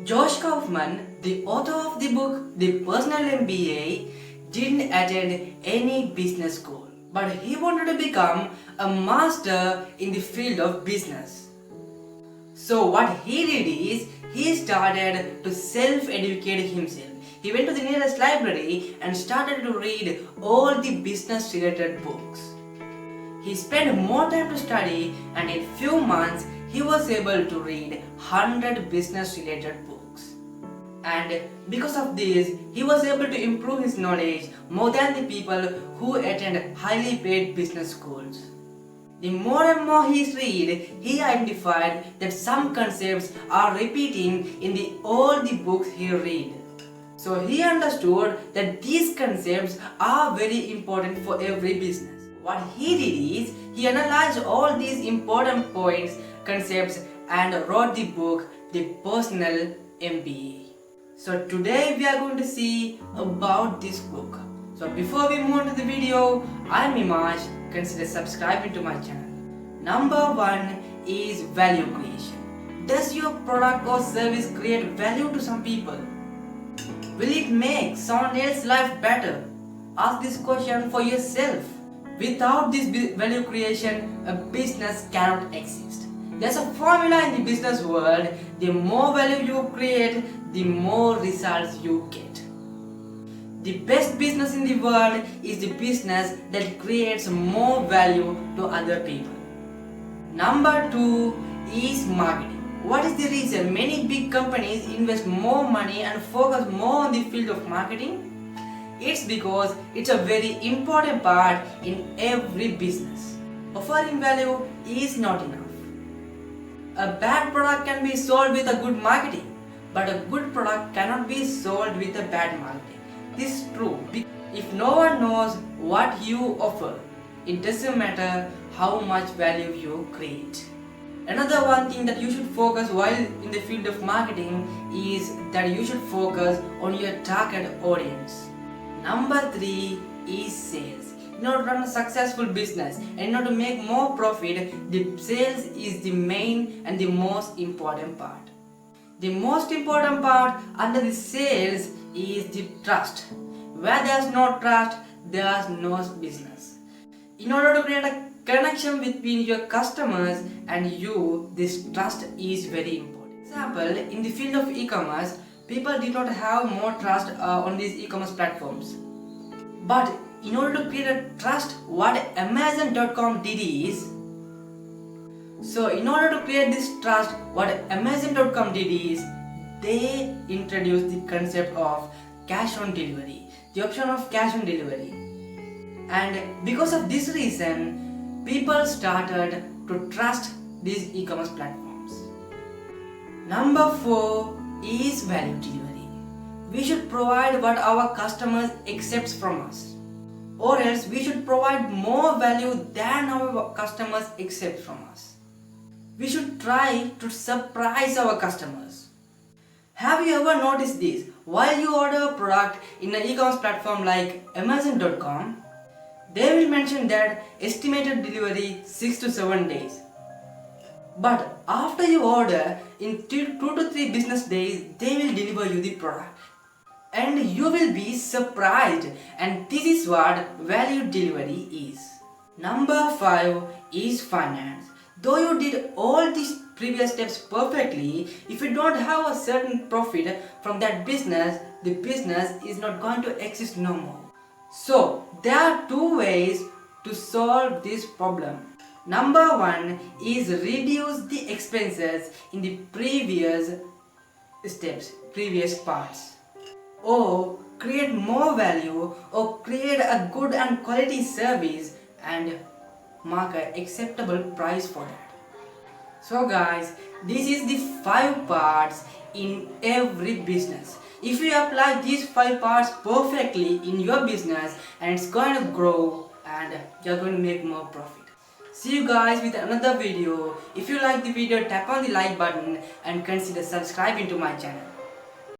Josh Kaufman, the author of the book The Personal MBA, didn't attend any business school, but he wanted to become a master in the field of business. So what he did is, he started to self-educate himself. He went to the nearest library and started to read all the business related books. He spent more time to study, and in few months he was able to read 100 business related books. And because of this, he was able to improve his knowledge more than the people who attend highly paid business schools. The more and more he read, he identified that some concepts are repeating in all the books he read. So he understood that these concepts are very important for every business. What he did is, he analyzed all these important points, concepts, and wrote the book The Personal MBA. So today we are going to see about this book. So before we move on to the video, I'm Imaj. Consider subscribing to my channel. Number 1 is value creation. Does your product or service create value to some people? Will it make someone else's life better? Ask this question for yourself. Without this value creation, a business cannot exist. There's a formula in the business world: the more value you create, the more results you get. The best business in the world is the business that creates more value to other people. Number 2 is marketing. What is the reason many big companies invest more money and focus more on the field of marketing? It's because it's a very important part in every business. Offering value is not enough. A bad product can be sold with a good marketing, but a good product cannot be sold with a bad marketing. This is true. If no one knows what you offer, it doesn't matter how much value you create. Another one thing that you should focus while in the field of marketing is that you should focus on your target audience. Number 3 is sales. In order to run a successful business and in order to make more profit, the sales is the main and the most important part. The most important part under the sales is the trust. Where there's no trust, there's no business. In order to create a connection between your customers and you, this trust is very important. For example, in the field of e-commerce, people did not have more trust on these e-commerce platforms. But in order to create a trust, what Amazon.com did is, in order to create this trust, what Amazon.com did is, they introduced the concept of cash on delivery, the option of cash on delivery. And because of this reason, people started to trust these e-commerce platforms. Number 4 is value delivery. We should provide what our customers accept from us, or else we should provide more value than our customers accept from us. We should try to surprise our customers. Have you ever noticed this? While you order a product in an e-commerce platform like Amazon.com, they will mention that estimated delivery 6 to 7 days. But after you order, in 2 to 3 business days, they will deliver you the product. And you will be surprised. And this is what value delivery is. Number 5 is finance. Though you did all these previous steps perfectly, if you don't have a certain profit from that business, the business is not going to exist no more. So there are 2 ways to solve this problem. Number 1 is reduce the expenses in the previous steps, previous parts. Or create more value, or create a good and quality service and mark an acceptable price for that. So guys, this is the 5 parts in every business. If you apply these 5 parts perfectly in your business, and it's going to grow and you're going to make more profit. See you guys with another video. If you like the video, tap on the like button and consider subscribing to my channel.